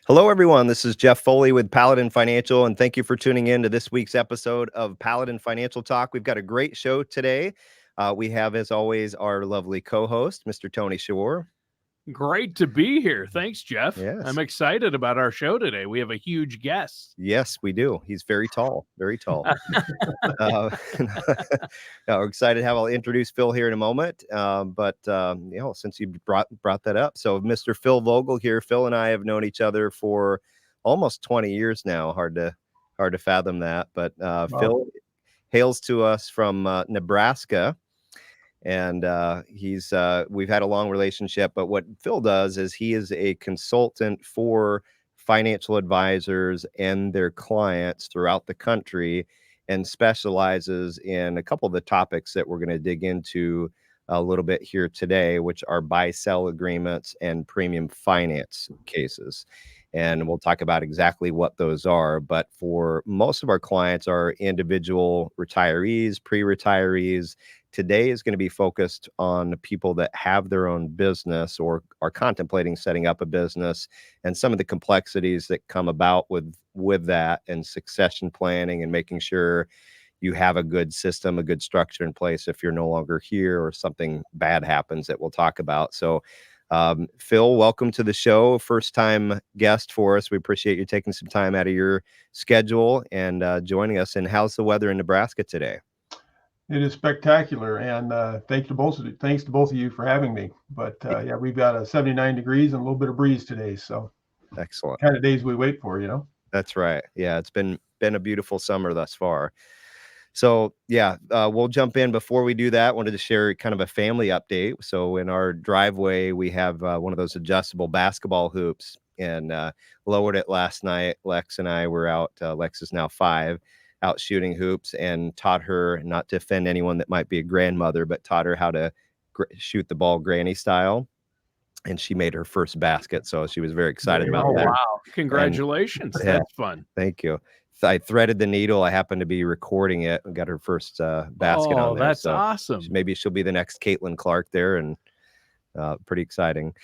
Hello, everyone. This is Jeff Foley with Paladin Financial, and thank you for tuning in to this week's episode of Paladin Financial Talk. We've got a great show today. We have, as always, our lovely co-host, Mr. Tony Shore. Great to be here. Thanks, Jeff. Yes. I'm excited about our show today. We have a huge guest. Yes, we do. He's very tall, very tall. We're excited to have. I'll introduce Phil here in a moment. Since you brought that up, so Mr. Phil Vogel here. Phil and I have known each other for almost 20 years now. Hard to fathom that. But Wow. Phil hails to us from Nebraska. And we've had a long relationship, but what Phil does is he is a consultant for financial advisors and their clients throughout the country and specializes in a couple of the topics that we're going to dig into a little bit here today, which are buy-sell agreements and premium finance cases. And we'll talk about exactly what those are. But for most of our clients are individual retirees, pre-retirees. Today is going to be focused on people that have their own business or are contemplating setting up a business and some of the complexities that come about with that and succession planning and making sure you have a good system, a good structure in place if you're no longer here or something bad happens that we'll talk about. So Phil, welcome to the show. First time guest for us. We appreciate you taking some time out of your schedule and joining us. And how's the weather in Nebraska today? It is spectacular, and thanks to both of you for having me. But we've got 79 degrees and a little bit of breeze today, so excellent. Kind of days we wait for, That's right. Yeah, it's been a beautiful summer thus far. So we'll jump in. Before we do that, wanted to share kind of a family update. So in our driveway, we have one of those adjustable basketball hoops, and lowered it last night. Lex and I were out. Lex is now 5. Out shooting hoops, and taught her, not to offend anyone that might be a grandmother, but taught her how to shoot the ball granny style. And she made her first basket. So she was very excited about that. Wow. Congratulations. And, that's fun. Thank you. I threaded the needle. I happened to be recording it and got her first basket on there. That's awesome. Maybe she'll be the next Caitlin Clark there, and pretty exciting.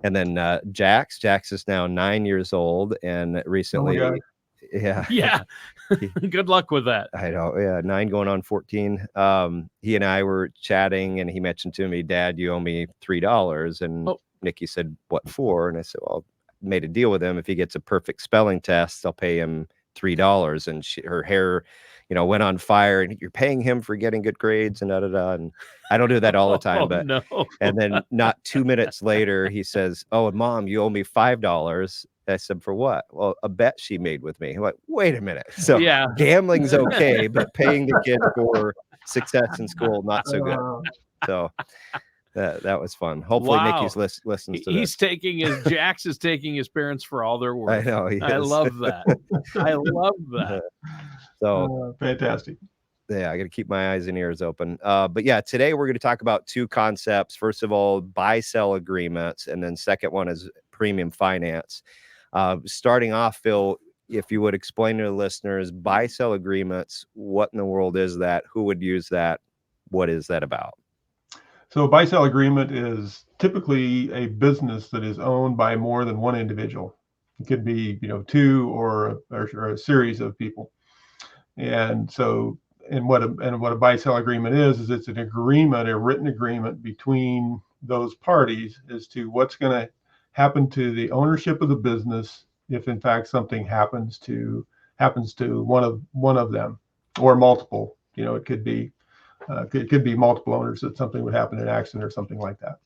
And then Jax is now 9 years old, and recently... Yeah. Good luck with that. I know. Yeah. 9 going on 14. He and I were chatting, and he mentioned to me, "Dad, you owe me $3." And Nikki said, "What for?" And I said, "Well, I made a deal with him. If he gets a perfect spelling test, I'll pay him $3. And her hair, went on fire. "And you're paying him for getting good grades and da da da." And I don't do that all the time, but no. And then not 2 minutes later, he says, "Oh, and Mom, you owe me $5. I said, "For what?" "Well, a bet she made with me." I'm like, wait a minute. So gambling's okay, but paying the kid for success in school, not so good. So that was fun. Hopefully Nikki's listens to this. Jax is taking his parents for all their work. I know. I love that. I love that. So fantastic. Yeah, I got to keep my eyes and ears open. But today we're going to talk about two concepts. First of all, buy-sell agreements, and then second one is premium finance. Starting off, Phil, if you would explain to the listeners, buy-sell agreements, what in the world is that? Who would use that? What is that about? So a buy-sell agreement is typically a business that is owned by more than one individual. It could be, 2 or a series of people. And what a buy-sell agreement is it's an agreement, a written agreement between those parties as to what's going to happen to the ownership of the business if in fact something happens to one of them or multiple. It could be multiple owners that something would happen in an accident or something like that.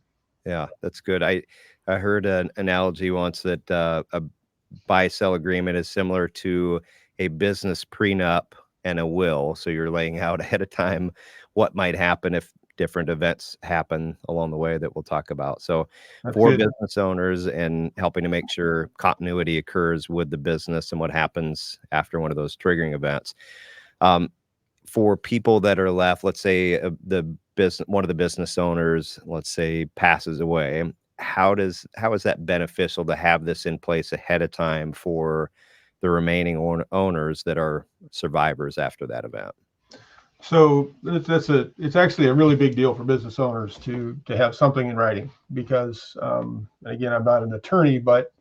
Yeah, that's good. I heard an analogy once that a buy-sell agreement is similar to a business prenup and a will. So you're laying out ahead of time what might happen if different events happen along the way that we'll talk about. So for business owners and helping to make sure continuity occurs with the business and what happens after one of those triggering events. For people that are left, let's say one of the business owners, let's say, passes away, how is that beneficial to have this in place ahead of time for the remaining owners that are survivors after that event? So it's actually a really big deal for business owners to have something in writing because, again, I'm not an attorney, but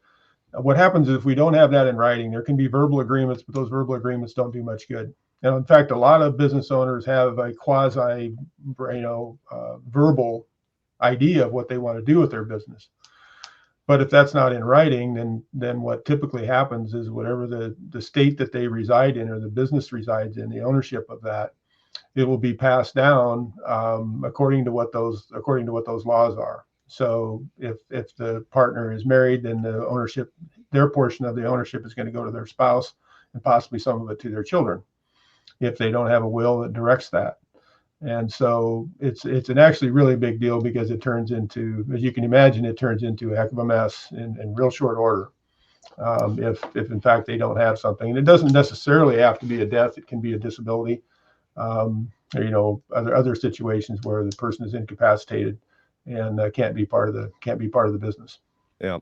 What happens is if we don't have that in writing, there can be verbal agreements, but those verbal agreements don't do much good. And in fact, a lot of business owners have a quasi, verbal idea of what they want to do with their business. But if that's not in writing, then what typically happens is whatever the state that they reside in or the business resides in, the ownership of that, it will be passed down according to what those laws are. So if the partner is married, then the ownership, their portion of the ownership is going to go to their spouse and possibly some of it to their children, if they don't have a will that directs that. And so it's an actually really big deal, because it turns into, as you can imagine, it turns into a heck of a mess in real short order. If in fact they don't have something, and it doesn't necessarily have to be a death, it can be a disability, or other situations where the person is incapacitated and can't be part of the business. Yeah.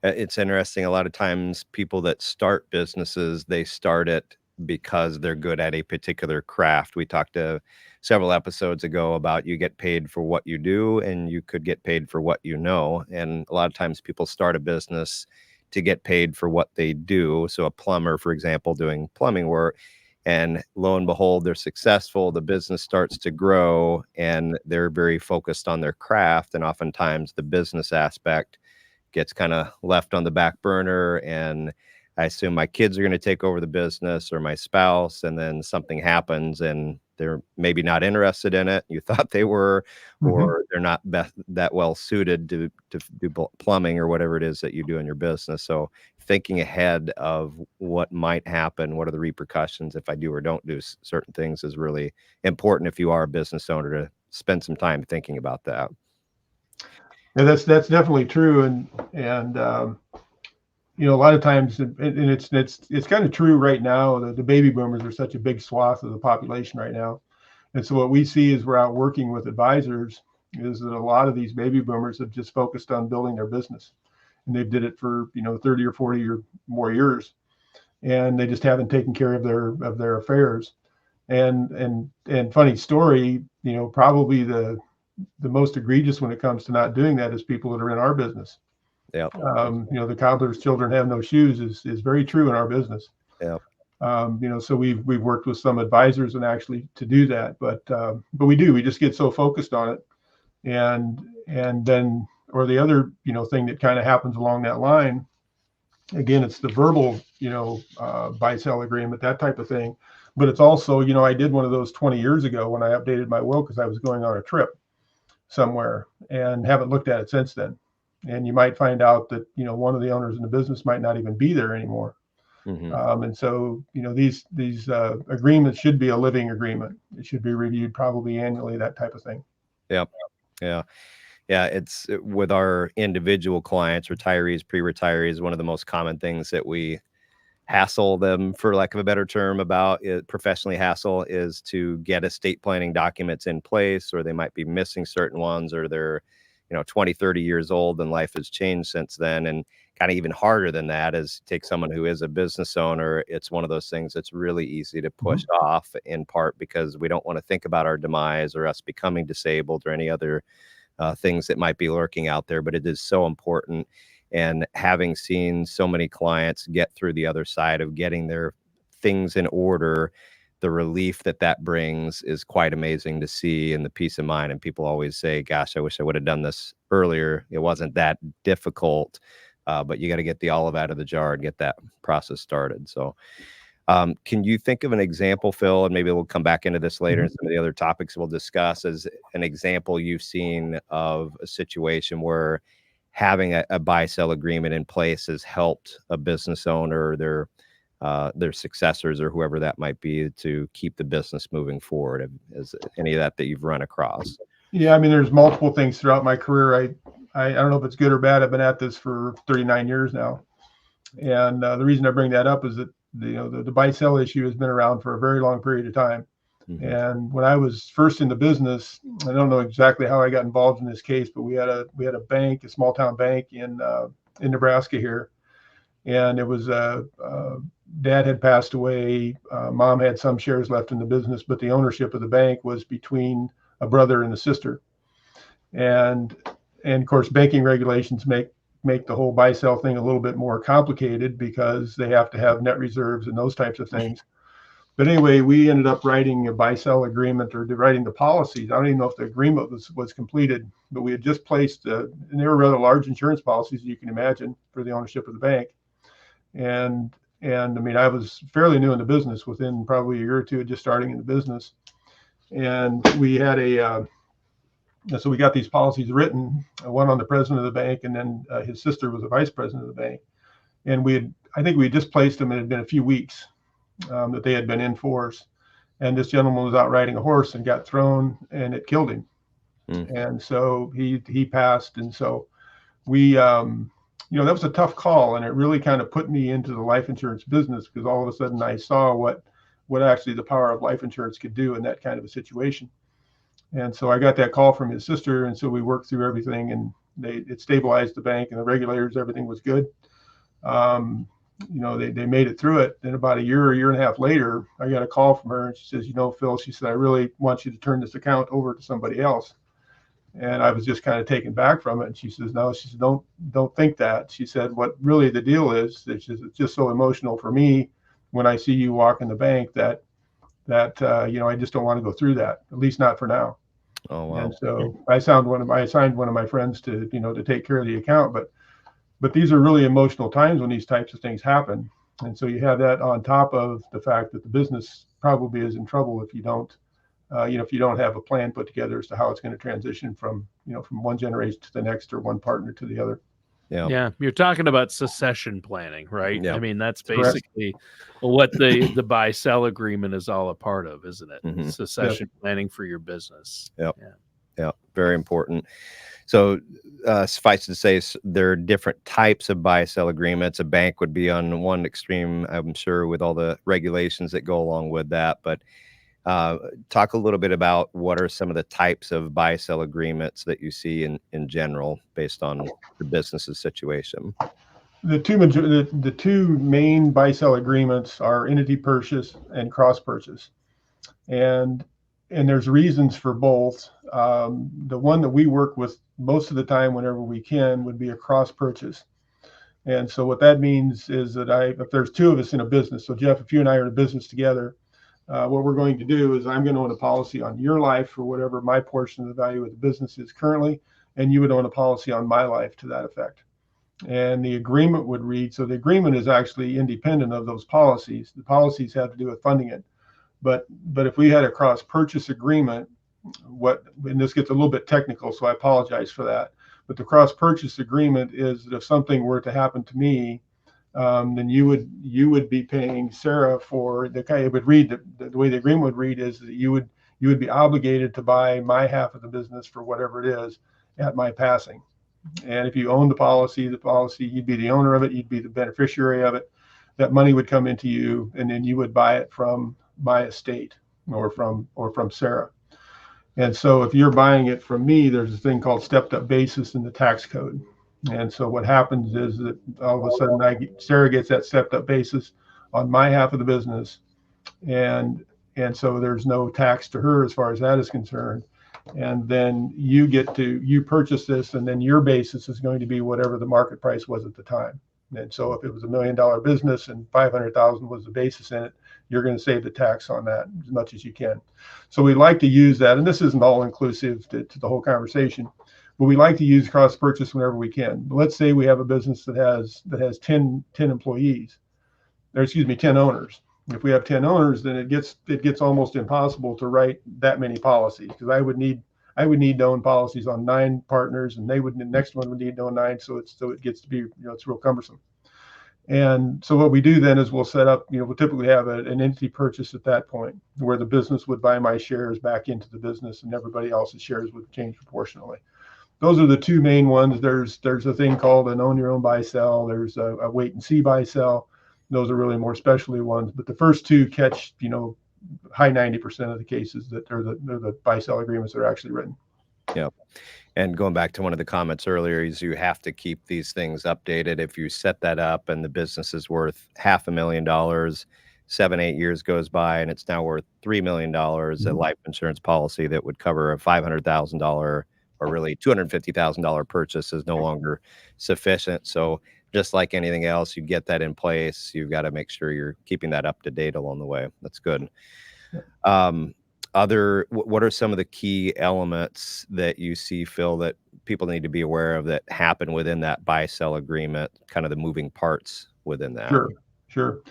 It's interesting. A lot of times people that start businesses, they start it because they're good at a particular craft. We talked several episodes ago about you get paid for what you do, and you could get paid for what you know. And a lot of times people start a business to get paid for what they do. So a plumber, for example, doing plumbing work, and lo and behold, they're successful. The business starts to grow, and they're very focused on their craft. And oftentimes the business aspect gets kind of left on the back burner. And I assume my kids are going to take over the business, or my spouse, and then something happens and they're maybe not interested in it. You thought they were, or they're not that well suited to do plumbing or whatever it is that you do in your business. So thinking ahead of what might happen, what are the repercussions if I do or don't do certain things, is really important if you are a business owner, to spend some time thinking about that. Yeah, that's definitely true. And a lot of times, and it's kind of true right now. The baby boomers are such a big swath of the population right now. And so what we see as we're out working with advisors is that a lot of these baby boomers have just focused on building their business. And they've did it for 30 or 40 or more years, and they just haven't taken care of their affairs. And funny story, probably the most egregious when it comes to not doing that is people that are in our business. Yeah. The cobbler's children have no shoes is very true in our business. Yeah. So we've worked with some advisors and actually to do that, but we just get so focused on it, and then, or the other thing that kind of happens along that line, again, it's the verbal buy-sell agreement, that type of thing, but it's also I did one of those 20 years ago when I updated my will because I was going on a trip somewhere and haven't looked at it since then. And you might find out that one of the owners in the business might not even be there anymore. And so these agreements should be a living agreement. It should be reviewed probably annually, that type of thing. Yep. Yeah. It's with our individual clients, retirees, pre-retirees, one of the most common things that we hassle them, for lack of a better term, about professionally hassle, is to get estate planning documents in place, or they might be missing certain ones, or they're 20, 30 years old and life has changed since then. And kind of even harder than that is take someone who is a business owner. It's one of those things that's really easy to push off, in part because we don't want to think about our demise or us becoming disabled or any other things that might be lurking out there. But it is so important. And having seen so many clients get through the other side of getting their things in order, the relief that brings is quite amazing to see, and the peace of mind. And people always say, gosh, I wish I would have done this earlier. It wasn't that difficult, but you got to get the olive out of the jar and get that process started. So can you think of an example, Phil, and maybe we'll come back into this later and some of the other topics we'll discuss, as an example you've seen of a situation where having a buy-sell agreement in place has helped a business owner or their successors or whoever that might be to keep the business moving forward? Is any of that you've run across? Yeah, I mean, there's multiple things throughout my career. I don't know if it's good or bad. I've been at this for 39 years now. And the reason I bring that up is that the buy-sell issue has been around for a very long period of time. And when I was first in the business, I don't know exactly how I got involved in this case, but we had a bank, a small town bank in Nebraska here. And it was dad had passed away. Mom had some shares left in the business, but the ownership of the bank was between a brother and a sister. And of course, banking regulations make make the whole buy sell thing a little bit more complicated because they have to have net reserves and those types of things. But anyway, we ended up writing a buy sell agreement, or writing the policies. I don't even know if the agreement was completed, but we had just placed, and they were rather large insurance policies, you can imagine, for the ownership of the bank. And I mean, I was fairly new in the business, within probably a year or two of just starting in the business. And we had so we got these policies written, one on the president of the bank, and then his sister was the vice president of the bank. And I think we had just placed them, and it had been a few weeks that they had been in force. And this gentleman was out riding a horse and got thrown, and it killed him. And so he passed. And so we, that was a tough call, and it really kind of put me into the life insurance business, because all of a sudden I saw what actually the power of life insurance could do in that kind of a situation. And so I got that call from his sister, and so we worked through everything, and it stabilized the bank and the regulators. Everything was good. They made it through it. Then about a year and a half later, I got a call from her, and she says, Phil, she said, I really want you to turn this account over to somebody else. And I was just kind of taken back from it. And she says, no, she said, don't think that. She said, what really the deal is, it's just so emotional for me when I see you walk in the bank that I just don't want to go through that, at least not for now. Oh, wow. And so I assigned one of my friends to take care of the account, but these are really emotional times when these types of things happen. And so you have that on top of the fact that the business probably is in trouble if you don't have a plan put together as to how it's going to transition from one generation to the next, or one partner to the other. Yeah. You're talking about succession planning, right? Yeah. I mean, that's basically what the buy sell agreement is all a part of, isn't it? Mm-hmm. Succession planning for your business. Yep. Yeah. Very important. So suffice to say, there are different types of buy sell agreements. A bank would be on one extreme, I'm sure, with all the regulations that go along with that. But talk a little bit about what are some of the types of buy sell agreements that you see in general based on the business's situation. The two main buy sell agreements are entity purchase and cross purchase, and there's reasons for both. The one that we work with most of the time, whenever we can, would be a cross purchase. And so what that means is that if there's two of us in a business, so Jeff, if you and I are in a business together, what we're going to do is I'm going to own a policy on your life for whatever my portion of the value of the business is currently, and you would own a policy on my life to that effect. And the agreement would read, so the agreement is actually independent of those policies. The policies have to do with funding it. But if we had a cross purchase agreement, and this gets a little bit technical, so I apologize for that. But the cross purchase agreement is that if something were to happen to me, then you would be paying Sarah for it would read the way the agreement would read is that you would be obligated to buy my half of the business for whatever it is at my passing. And if you own the policy, you'd be the owner of it, you'd be the beneficiary of it. That money would come into you, and then you would buy it from my estate or from Sarah. And so if you're buying it from me, there's a thing called stepped up basis in the tax code. And so what happens is that all of a sudden Sarah gets that stepped up basis on my half of the business. And so there's no tax to her as far as that is concerned. And then you purchase this, and then your basis is going to be whatever the market price was at the time. And so if it was $1 million business and 500,000 was the basis in it, you're going to save the tax on that as much as you can. So we like to use that, and this isn't all inclusive to the whole conversation, but we like to use cross purchase whenever we can. But let's say we have a business that has 10 employees, or excuse me, 10 owners. If we have 10 owners, then it gets almost impossible to write that many policies, because I would need to own policies on 9 partners, and the next one would need to own 9. So it gets to be, it's real cumbersome. And so what we do then is we'll set up, we'll typically have an entity purchase at that point, where the business would buy my shares back into the business, and everybody else's shares would change proportionally. Those are the two main ones. There's a thing called an own your own buy sell. There's a wait and see buy sell. Those are really more specialty ones. But the first two catch, high 90% of the cases that they're the buy sell agreements that are actually written. Yeah. And going back to one of the comments earlier, is you have to keep these things updated. If you set that up and the business is worth $500,000, 7-8 years goes by and it's now worth $3 million, a life insurance policy that would cover a $500,000 or or really $250,000 purchase is no longer sufficient. So just like anything else, you get that in place. You've got to make sure you're keeping that up to date along the way. That's good. What are some of the key elements that you see, Phil, that people need to be aware of that happen within that buy-sell agreement, kind of the moving parts within that? Sure.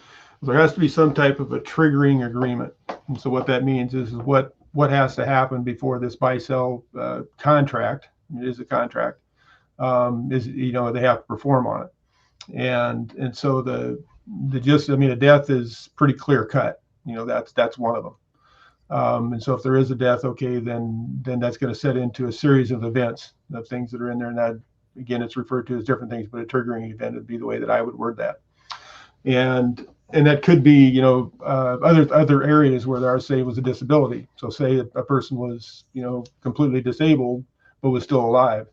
There has to be some type of a triggering agreement. And so what that means is what has to happen before this buy-sell contract, it is a contract, is, they have to perform on it. And so the gist, a death is pretty clear cut. That's one of them. And so if there is a death, okay, then that's going to set into a series of events of things that are in there. And that, again, it's referred to as different things, but a triggering event would be the way that I would word that. And that could be, other areas where there, say, was a disability. So say a person was, completely disabled, but was still alive,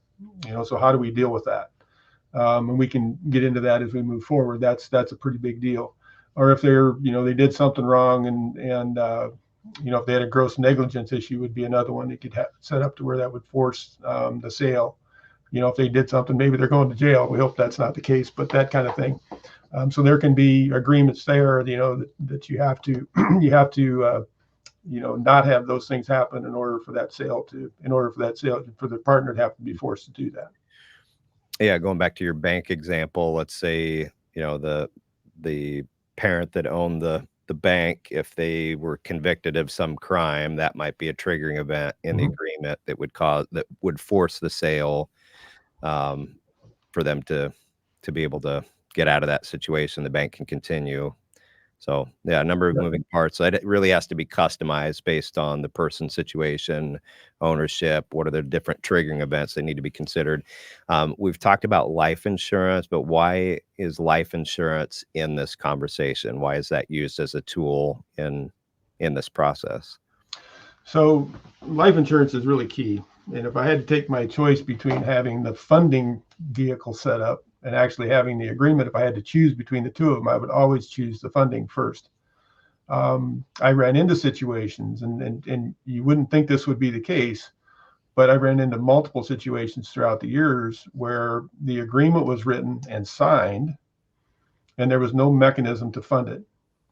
so how do we deal with that? And we can get into that as we move forward. That's a pretty big deal. Or if they're, they did something wrong and if they had a gross negligence issue would be another one. They could have set up to where that would force the sale. If they did something, maybe they're going to jail. We hope that's not the case, but that kind of thing. So there can be agreements there, that you have to, not have those things happen in order for the partner to have to be forced to do that. Yeah. Going back to your bank example, let's say, the parent that owned the bank, if they were convicted of some crime, that might be a triggering event in the agreement that would force the sale, for them to be able to get out of that situation. The bank can continue. So yeah, a number of moving parts. So it really has to be customized based on the person's situation, ownership. What are the different triggering events that need to be considered? We've talked about life insurance, but why is life insurance in this conversation? Why is that used as a tool in this process? So life insurance is really key. And if I had to take my choice between having the funding vehicle set up and actually having the agreement, if I had to choose between the two of them, I would always choose the funding first. I ran into situations, and you wouldn't think this would be the case, but I ran into multiple situations throughout the years where the agreement was written and signed, and there was no mechanism to fund it.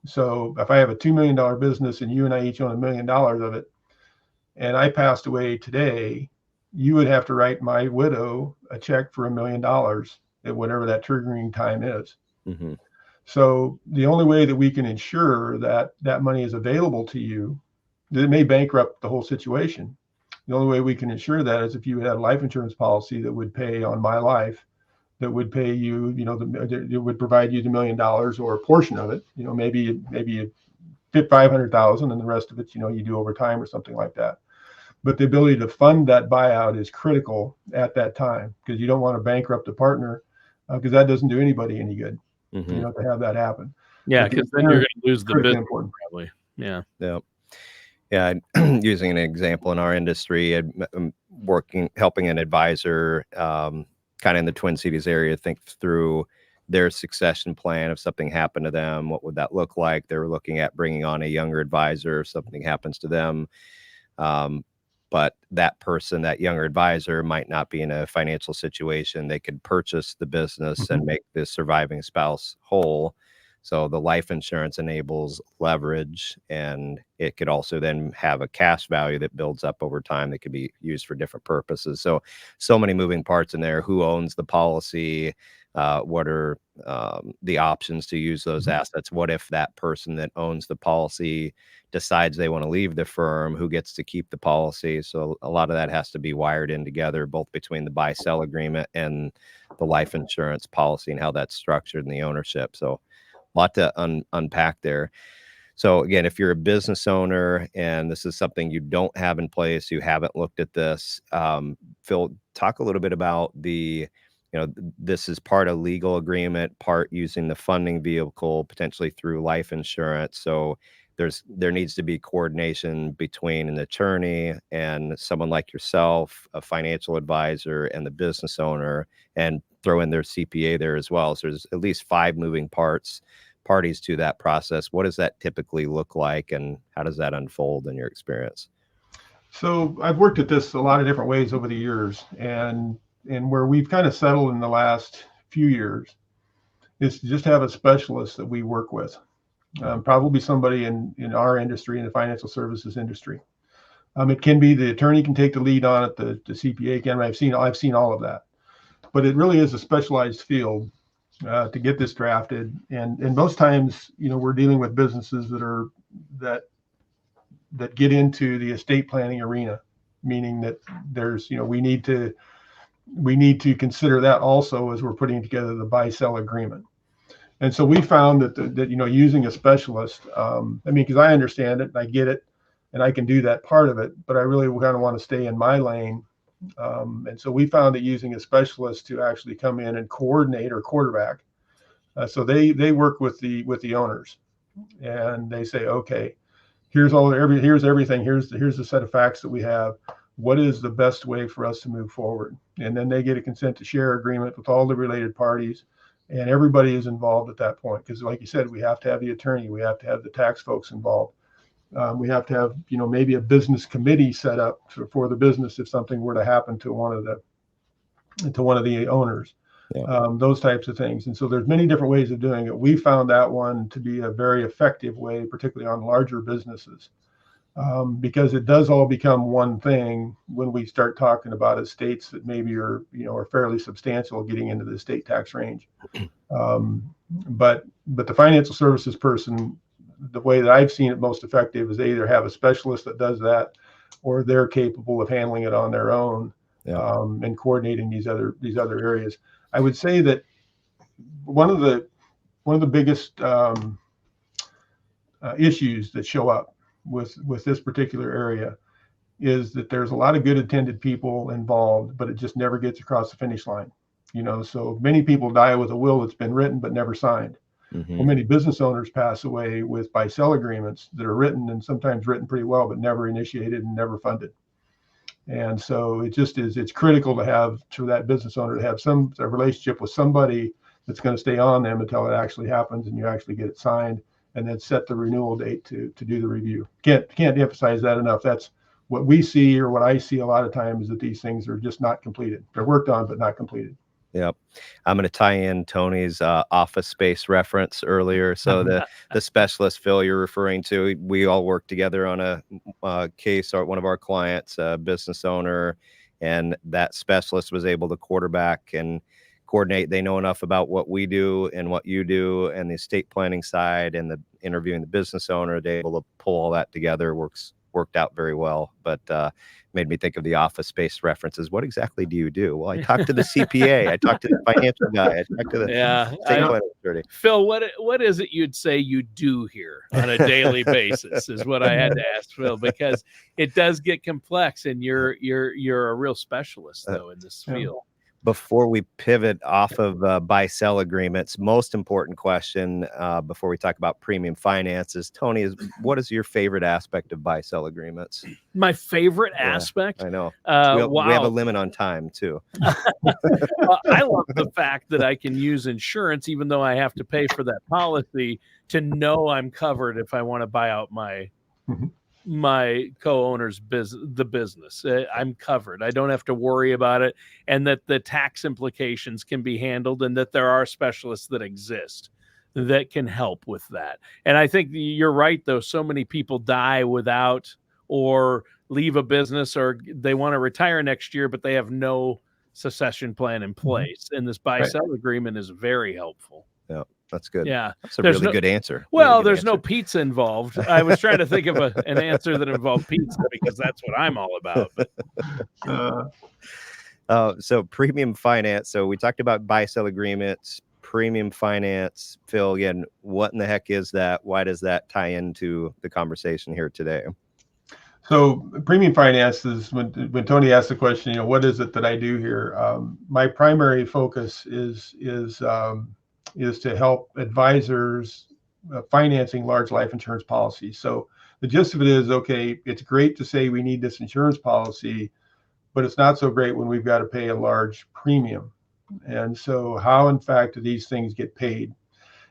So if I have a $2 million business and you and I each own $1 million of it, and I passed away today, you would have to write my widow a check for $1 million at whatever that triggering time is. Mm-hmm. So the only way that we can ensure that that money is available to you, that it may bankrupt the whole situation. The only way we can ensure that is if you had a life insurance policy that would pay on my life, that would pay you, it would provide you the $1 million or a portion of it, maybe you fit 500,000 and the rest of it, you do over time or something like that. But the ability to fund that buyout is critical at that time, because you don't want to bankrupt a partner, because that doesn't do anybody any good, to have that happen. Yeah, because then you're going to lose the business probably. Yeah. Yeah. Using an example in our industry, I'm helping an advisor, kind of in the Twin Cities area, think through their succession plan. If something happened to them, what would that look like? They were looking at bringing on a younger advisor if something happens to them. But that person, that younger advisor, might not be in a financial situation. They could purchase the business and make the surviving spouse whole. So the life insurance enables leverage, and it could also then have a cash value that builds up over time that could be used for different purposes. So many moving parts in there. Who owns the policy? What are the options to use those assets? What if that person that owns the policy decides they want to leave the firm? Who gets to keep the policy? So a lot of that has to be wired in together, both between the buy-sell agreement and the life insurance policy and how that's structured and the ownership. So a lot to unpack there. So again, if you're a business owner and this is something you don't have in place, you haven't looked at this, Phil, talk a little bit about this is part of legal agreement, part using the funding vehicle, potentially through life insurance. So there needs to be coordination between an attorney and someone like yourself, a financial advisor, and the business owner, and throw in their CPA there as well. So there's at least 5 moving parties to that process. What does that typically look like, and how does that unfold in your experience? So I've worked at this a lot of different ways over the years, and where we've kind of settled in the last few years is to just have a specialist that we work with, probably somebody in our industry, in the financial services industry. It can be the attorney can take the lead on it, the CPA can. I've seen all of that, but it really is a specialized field to get this drafted. And most times, we're dealing with businesses that get into the estate planning arena, meaning that there's, we need to consider that also as we're putting together the buy-sell agreement. And so we found that using a specialist, because I understand it and I get it and I can do that part of it, but I really kind of want to stay in my lane. And so we found that using a specialist to actually come in and coordinate or quarterback. So they work with the owners, and they say, okay, here's everything. Here's the set of facts that we have. What is the best way for us to move forward? And then they get a consent to share agreement with all the related parties, and everybody is involved at that point. Because like you said, we have to have the attorney, we have to have the tax folks involved. We have to have, maybe a business committee set up for the business if something were to happen to one of the owners. Yeah. Those types of things. And so there's many different ways of doing it. We found that one to be a very effective way, particularly on larger businesses, because it does all become one thing when we start talking about estates that maybe are fairly substantial getting into the estate tax range. But the financial services person, the way that I've seen it most effective is they either have a specialist that does that, or they're capable of handling it on their own. Yeah. And coordinating these other areas. I would say that one of the biggest issues that show up with this particular area is that there's a lot of good attended people involved, but it just never gets across the finish line. So many people die with a will that's been written but never signed. Mm-hmm. Well, many business owners pass away with buy-sell agreements that are written, and sometimes written pretty well, but never initiated and never funded. And so it's critical to have, for that business owner to have a relationship with somebody that's going to stay on them until it actually happens and you actually get it signed, and then set the renewal date to do the review. Can't emphasize that enough. That's what we see, or what I see a lot of times, is that these things are just not completed. They're worked on, but not completed. Yep. I'm going to tie in Tony's Office Space reference earlier. So the specialist, Phil, you're referring to, we all work together on a case, or one of our clients, a business owner, and that specialist was able to quarterback and coordinate. They know enough about what we do and what you do and the estate planning side and the interviewing the business owner. They're able to pull all that together. Worked out very well, but made me think of the Office Space references. What exactly do you do? Well, I talked to the CPA, I talked to the financial guy, I talked to the state planning attorney. Phil, what is it you'd say you do here on a daily basis is what I had to ask Phil, because it does get complex, and you're a real specialist though in this field. Before we pivot off of buy-sell agreements, most important question before we talk about premium finances, Tony, is what is your favorite aspect of buy-sell agreements? My favorite aspect? I know. Wow. We have a limit on time, too. I love the fact that I can use insurance, even though I have to pay for that policy, to know I'm covered if I want to buy out my co-owner's business. I'm covered. I don't have to worry about it, and that the tax implications can be handled, and that there are specialists that exist that can help with that. And I think you're right, though. So many people die without, or leave a business, or they want to retire next year, but they have no succession plan in place. And this buy-sell agreement is very helpful. Yeah. That's good. Yeah. That's a really good answer. Well, there's no pizza involved. I was trying to think of an answer that involved pizza, because that's what I'm all about. But so premium finance. So we talked about buy-sell agreements, premium finance. Phil, again, what in the heck is that? Why does that tie into the conversation here today? So premium finance is when Tony asked the question, what is it that I do here? My primary focus is to help advisors financing large life insurance policies. So the gist of it is, okay, it's great to say we need this insurance policy, but it's not so great when we've got to pay a large premium. And so how, in fact, do these things get paid?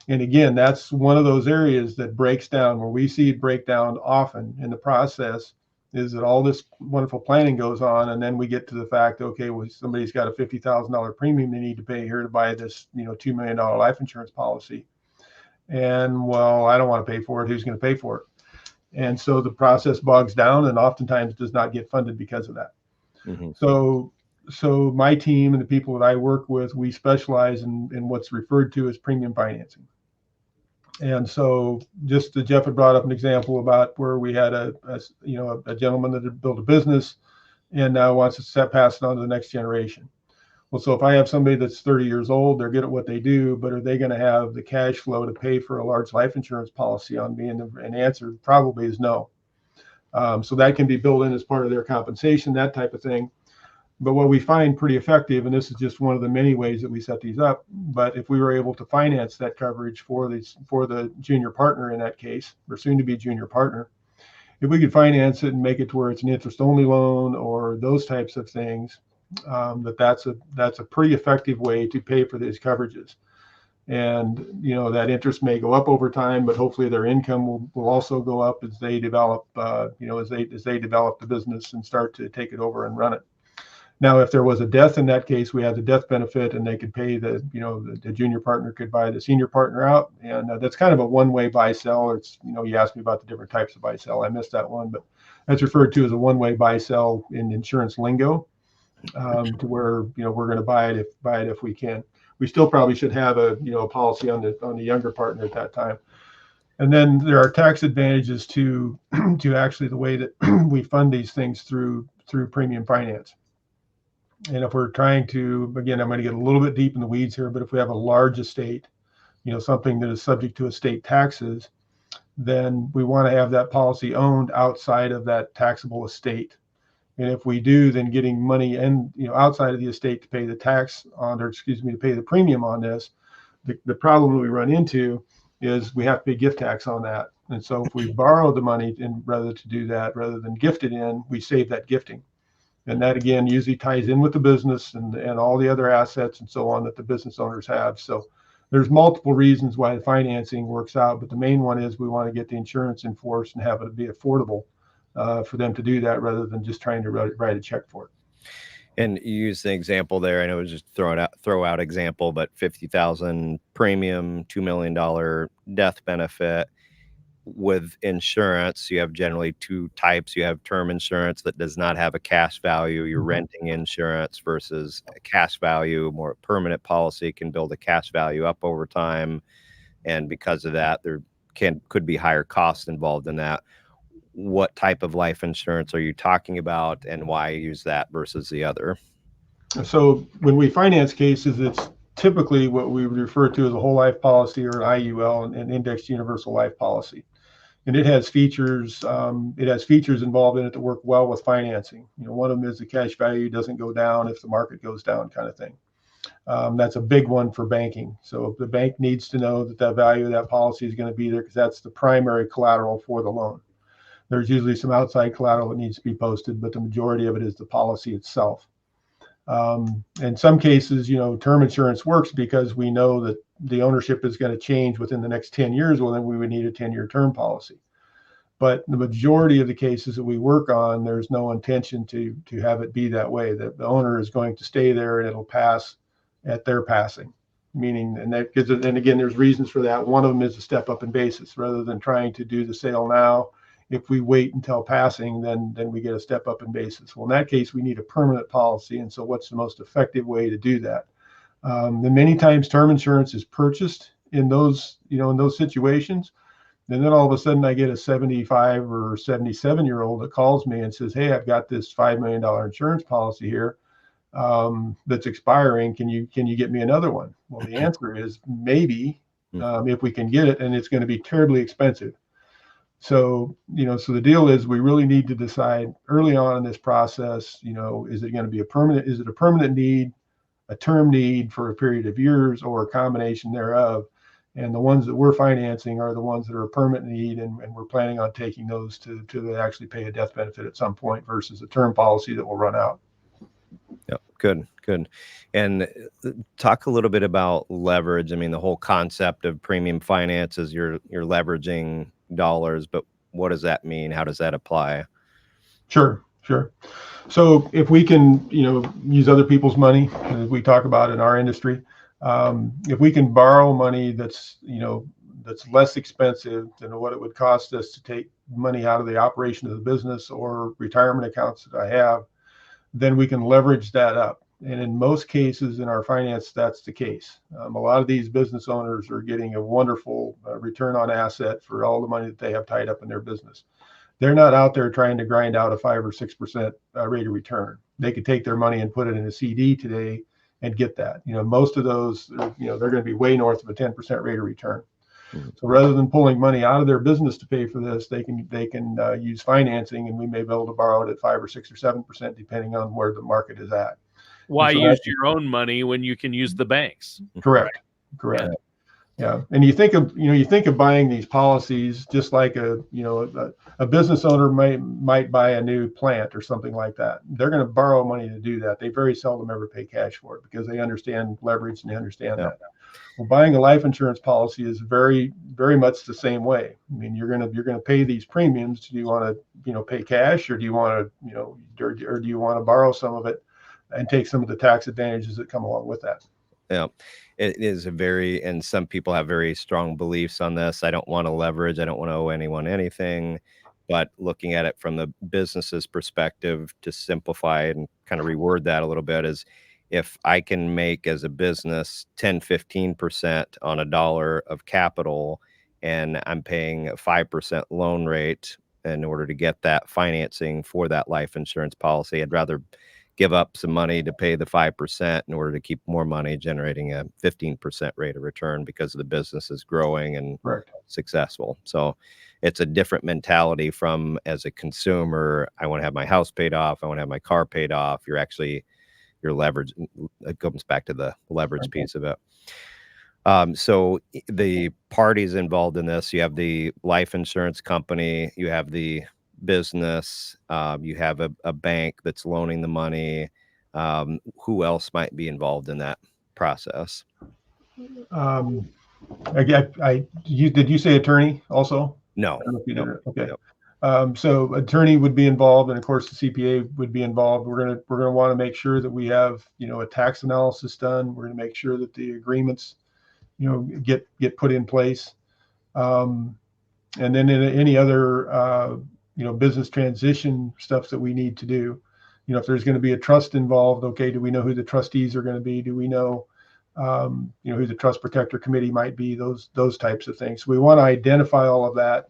And again, that's one of those areas that breaks down, where we see it break down often in the process, is that all this wonderful planning goes on, and then we get to the fact, okay, well, somebody's got a $50,000 premium they need to pay here to buy this, $2 million life insurance policy. And well, I don't want to pay for it. Who's going to pay for it? And so the process bogs down and oftentimes does not get funded because of that. Mm-hmm. So my team and the people that I work with, we specialize in what's referred to as premium financing. And so just Jeff had brought up an example about where we had a gentleman that had built a business and now wants to pass it on to the next generation. Well, so if I have somebody that's 30 years old, they're good at what they do, but are they going to have the cash flow to pay for a large life insurance policy on me? And the answer probably is no. So that can be built in as part of their compensation, that type of thing. But what we find pretty effective, and this is just one of the many ways that we set these up, but if we were able to finance that coverage for the junior partner in that case, or soon to be junior partner, if we could finance it and make it to where it's an interest-only loan or those types of things, that's a pretty effective way to pay for these coverages. And that interest may go up over time, but hopefully their income will also go up as they develop, as they develop the business and start to take it over and run it. Now, if there was a death in that case, we had the death benefit, and they could pay the junior partner could buy the senior partner out, and that's kind of a one-way buy-sell. It's you asked me about the different types of buy-sell. I missed that one, but that's referred to as a one-way buy-sell in insurance lingo, to where we're going to buy it if we can. We still probably should have a policy on the younger partner at that time. And then there are tax advantages to actually the way that we fund these things through premium finance. And if we're trying to, again, I'm going to get a little bit deep in the weeds here, but if we have a large estate, something that is subject to estate taxes, then we want to have that policy owned outside of that taxable estate. And if we do, then getting money and outside of the estate to pay the tax on, or excuse me, to pay the premium on this, the problem that we run into is we have to pay gift tax on that. And so if we borrow the money rather than gift it in, we save that gifting. And that, again, usually ties in with the business and all the other assets and so on that the business owners have. So there's multiple reasons why the financing works out, but the main one is we want to get the insurance in force and have it be affordable for them to do that rather than just trying to write a check for it. And you use the example there. I know it was just throw out example, but $50,000 premium, $2 million death benefit. With insurance, you have generally two types. You have term insurance that does not have a cash value. You're renting insurance versus a cash value. More permanent policy can build a cash value up over time, and because of that, there could be higher costs involved in that. What type of life insurance are you talking about, and why use that versus the other? So when we finance cases, it's typically what we refer to as a whole life policy, or an IUL, an indexed universal life policy. And it has features. Involved in it that work well with financing. One of them is the cash value doesn't go down if the market goes down, kind of thing. That's a big one for banking. So the bank needs to know that value of that policy is going to be there because that's the primary collateral for the loan. There's usually some outside collateral that needs to be posted, but the majority of it is the policy itself. In some cases, term insurance works because we know that the ownership is going to change within the next 10 years. Well, then we would need a 10-year term policy. But the majority of the cases that we work on, there's no intention to have it be that way. That the owner is going to stay there and it'll pass at their passing. Meaning, and again, there's reasons for that. One of them is a step up in basis. Rather than trying to do the sale now, if we wait until passing, then we get a step up in basis. Well, in that case, we need a permanent policy. And so what's the most effective way to do that? And many times term insurance is purchased in those situations. And then all of a sudden I get a 75 or 77-year-old that calls me and says, hey, I've got this $5 million insurance policy here that's expiring. Can you get me another one? Well, the answer is maybe, if we can get it, and it's going to be terribly expensive. So the deal is we really need to decide early on in this process, is it going to be a permanent need, a term need for a period of years, or a combination thereof? And the ones that we're financing are the ones that are a permanent need, and we're planning on taking those to actually pay a death benefit at some point versus a term policy that will run out. Yep. Good. And talk a little bit about leverage. I mean, the whole concept of premium finance is you're leveraging dollars, but what does that mean? How does that apply? Sure, sure. So if we can, use other people's money, as we talk about in our industry, if we can borrow money that's less expensive than what it would cost us to take money out of the operation of the business or retirement accounts that I have, then we can leverage that up. And in most cases in our finance, that's the case. A lot of these business owners are getting a wonderful return on asset for all the money that they have tied up in their business. They're not out there trying to grind out a 5 or 6% rate of return. They could take their money and put it in a CD today and get that. Most of those, they're going to be way north of a 10% rate of return. So rather than pulling money out of their business to pay for this, they can use financing, and we may be able to borrow it at 5 or 6 or 7%, depending on where the market is at. Why so use your own money when you can use the banks? Correct. Right. Correct. Yeah. And you think of buying these policies just like a business owner might buy a new plant or something like that. They're going to borrow money to do that. They very seldom ever pay cash for it because they understand leverage and they understand that. Well, buying a life insurance policy is very, very much the same way. I mean, you're gonna pay these premiums. Do you want to pay cash, or do you want to or do you want to borrow some of it and take some of the tax advantages that come along with that? Yeah, it is and some people have very strong beliefs on this. I don't want to leverage. I don't want to owe anyone anything. But looking at it from the business's perspective, to simplify and kind of reword that a little bit, is if I can make as a business 10, 15% on $1 of capital, and I'm paying a 5% loan rate in order to get that financing for that life insurance policy, I'd rather give up some money to pay the 5% in order to keep more money, generating a 15% rate of return because the business is growing and successful. So it's a different mentality from, as a consumer, I want to have my house paid off, I want to have my car paid off. Your leverage, it comes back to the leverage piece of it. So the parties involved in this, you have the life insurance company, you have the business, you have a bank that's loaning the money. Who else might be involved in that process? Did you say attorney also? No. Okay. No. So attorney would be involved, and of course the CPA would be involved. We're gonna want to make sure that we have a tax analysis done. We're gonna make sure that the agreements get put in place, and then any other business transition stuff that we need to do. If there's going to be a trust involved, okay, do we know who the trustees are going to be? Do we know who the trust protector committee might be? Those types of things. So we want to identify all of that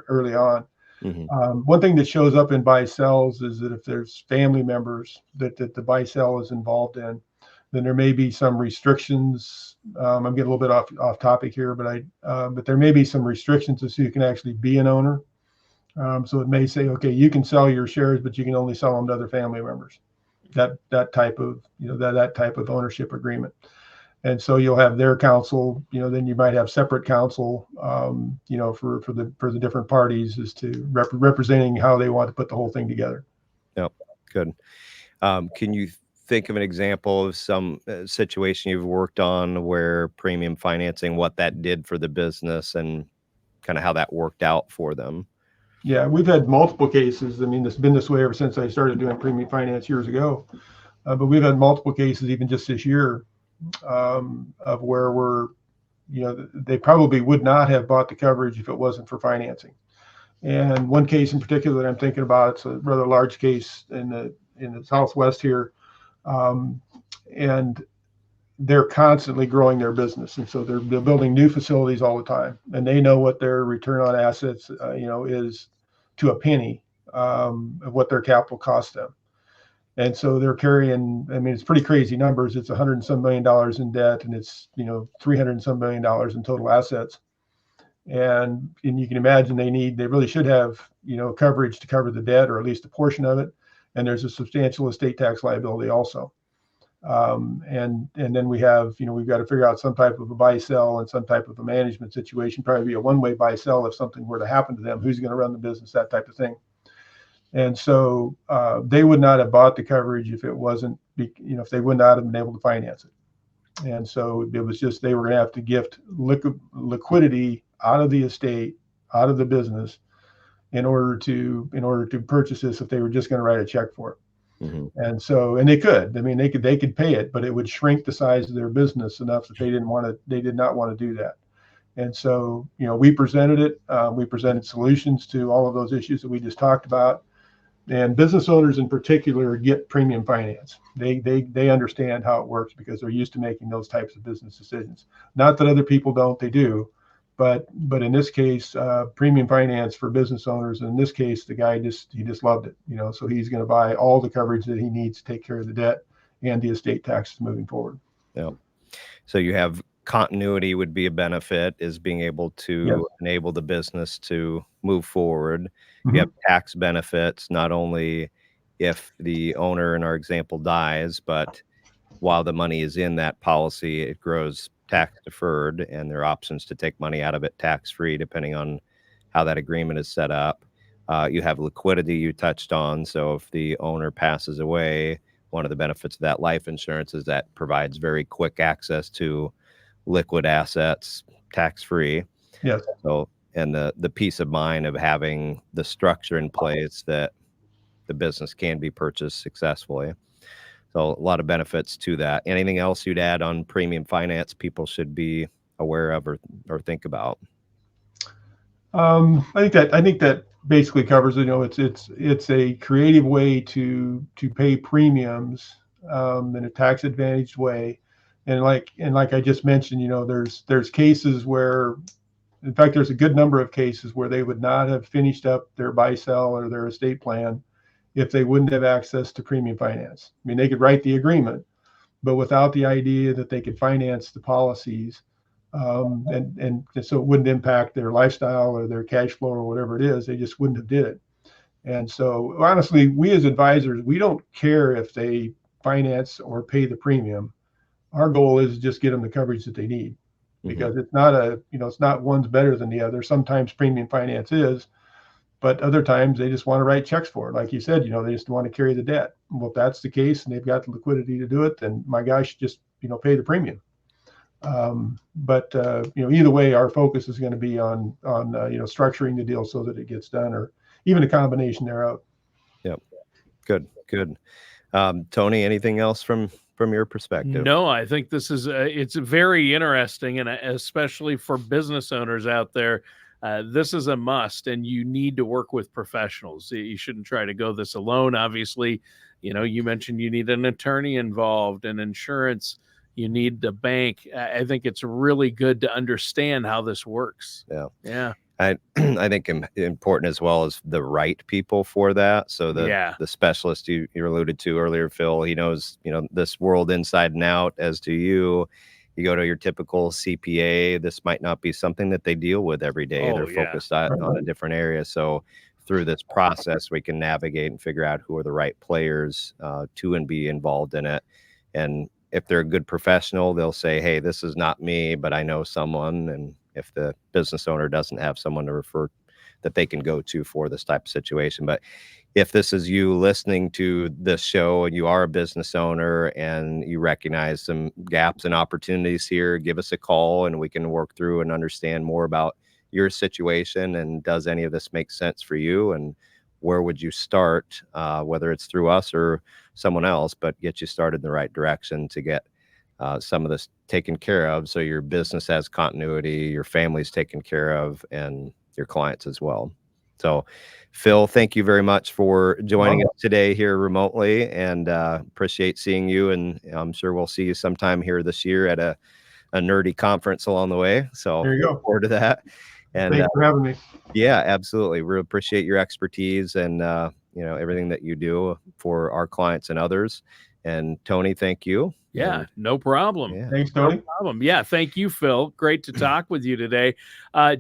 early on. Mm-hmm. One thing that shows up in buy-sells is that if there's family members that the buy-sell is involved in, then there may be some restrictions. I'm getting a little bit off topic here, but there may be some restrictions as to who can actually be an owner. So it may say, okay, you can sell your shares, but you can only sell them to other family members. That type of that type of ownership agreement. And so you'll have their counsel, then you might have separate counsel, for the different parties as to representing how they want to put the whole thing together. Yep. Good. Can you think of an example of some situation you've worked on where premium financing, what that did for the business and kind of how that worked out for them? Yeah, we've had multiple cases. I mean, it's been this way ever since I started doing premium finance years ago. But we've had multiple cases, even just this year, of where they probably would not have bought the coverage if it wasn't for financing. And one case in particular that I'm thinking about, it's a rather large case in the Southwest here, and they're constantly growing their business, and so they're building new facilities all the time, and they know what their return on assets, is to a penny of what their capital costs them. And so they're carrying, I mean, it's pretty crazy numbers. It's $100 and some million in debt, and it's $300 and some million in total assets. And you can imagine they really should have coverage to cover the debt, or at least a portion of it. And there's a substantial estate tax liability also. And then we have we've got to figure out some type of a buy sell and some type of a management situation. Probably be a one-way buy sell if something were to happen to them. Who's going to run the business? That type of thing. And so they would not have bought the coverage if it wasn't, if they would not have been able to finance it. And so it was just, they were going to have to gift liquidity out of the estate, out of the business, in order to purchase this if they were just going to write a check for it. Mm-hmm. And they could. I mean, they could pay it, but it would shrink the size of their business enough that they did not want to do that. And so, we presented it. We presented solutions to all of those issues that we just talked about. And business owners in particular get premium finance. They understand how it works because they're used to making those types of business decisions. Not that other people don't, they do. But in this case, premium finance for business owners. In this case, the guy just loved it, So he's going to buy all the coverage that he needs to take care of the debt and the estate taxes moving forward. Yeah. So you have continuity would be a benefit, is being able to enable the business to move forward. Mm-hmm. You have tax benefits, not only if the owner in our example dies, but while the money is in that policy, it grows tax deferred, and there are options to take money out of it tax free, depending on how that agreement is set up. You have liquidity you touched on. So if the owner passes away, one of the benefits of that life insurance is that provides very quick access to liquid assets tax free. Yes. So, and the peace of mind of having the structure in place that the business can be purchased successfully. So a lot of benefits to that. Anything else you'd add on premium finance people should be aware of or think about? I think that basically covers it. It's a creative way to pay premiums in a tax advantaged way. And like I just mentioned, there's cases where, in fact, there's a good number of cases where they would not have finished up their buy-sell or their estate plan if they wouldn't have access to premium finance. I mean, they could write the agreement, but without the idea that they could finance the policies, and so it wouldn't impact their lifestyle or their cash flow or whatever it is, they just wouldn't have did it. And so honestly, we as advisors, we don't care if they finance or pay the premium. Our goal is to just get them the coverage that they need, because it's not one's better than the other. Sometimes premium finance is, but other times they just want to write checks for it. Like you said, they just want to carry the debt. Well, if that's the case and they've got the liquidity to do it, then my guy should just, pay the premium. But either way, our focus is going to be on structuring the deal so that it gets done, or even a combination thereof. Yep. Good. Tony, anything else from your perspective? No, I think this is it's very interesting, and especially for business owners out there, this is a must, and you need to work with professionals. You shouldn't try to go this alone. Obviously, you mentioned you need an attorney involved and insurance. You need the bank. I think it's really good to understand how this works. Yeah. I think important as well as the right people for that. So the specialist you alluded to earlier, Phil, he knows, this world inside and out, as do you. You go to your typical CPA, this might not be something that they deal with every day. They're focused on a different area. So through this process, we can navigate and figure out who are the right players to and be involved in it. And if they're a good professional, they'll say, hey, this is not me, but I know someone. And if the business owner doesn't have someone to refer that they can go to for this type of situation. But if this is you listening to this show and you are a business owner and you recognize some gaps and opportunities here, give us a call and we can work through and understand more about your situation. And does any of this make sense for you? And where would you start, whether it's through us or someone else, but get you started in the right direction to get some of this taken care of, so your business has continuity, your family's taken care of, and your clients as well. So, Phil, thank you very much for joining us today here remotely, and appreciate seeing you. And I'm sure we'll see you sometime here this year at a nerdy conference along the way. So there you go. Look forward to that. And thanks for having me. Yeah, absolutely. We appreciate your expertise and everything that you do for our clients and others. And Tony, thank you. Yeah, no problem. Yeah. Thanks, Tony. No problem. Yeah, thank you, Phil. Great to talk with you today.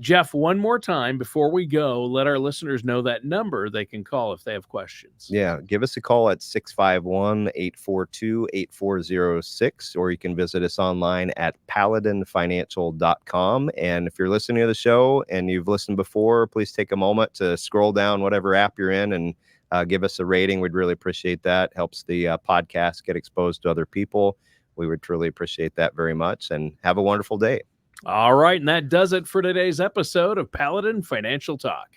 Jeff, one more time before we go, let our listeners know that number they can call if they have questions. Yeah, give us a call at 651-842-8406, or you can visit us online at paladinfinancial.com. And if you're listening to the show and you've listened before, please take a moment to scroll down whatever app you're in and give us a rating. We'd really appreciate that. Helps the podcast get exposed to other people. We would truly appreciate that very much, and have a wonderful day. All right. And that does it for today's episode of Paladin Financial Talk.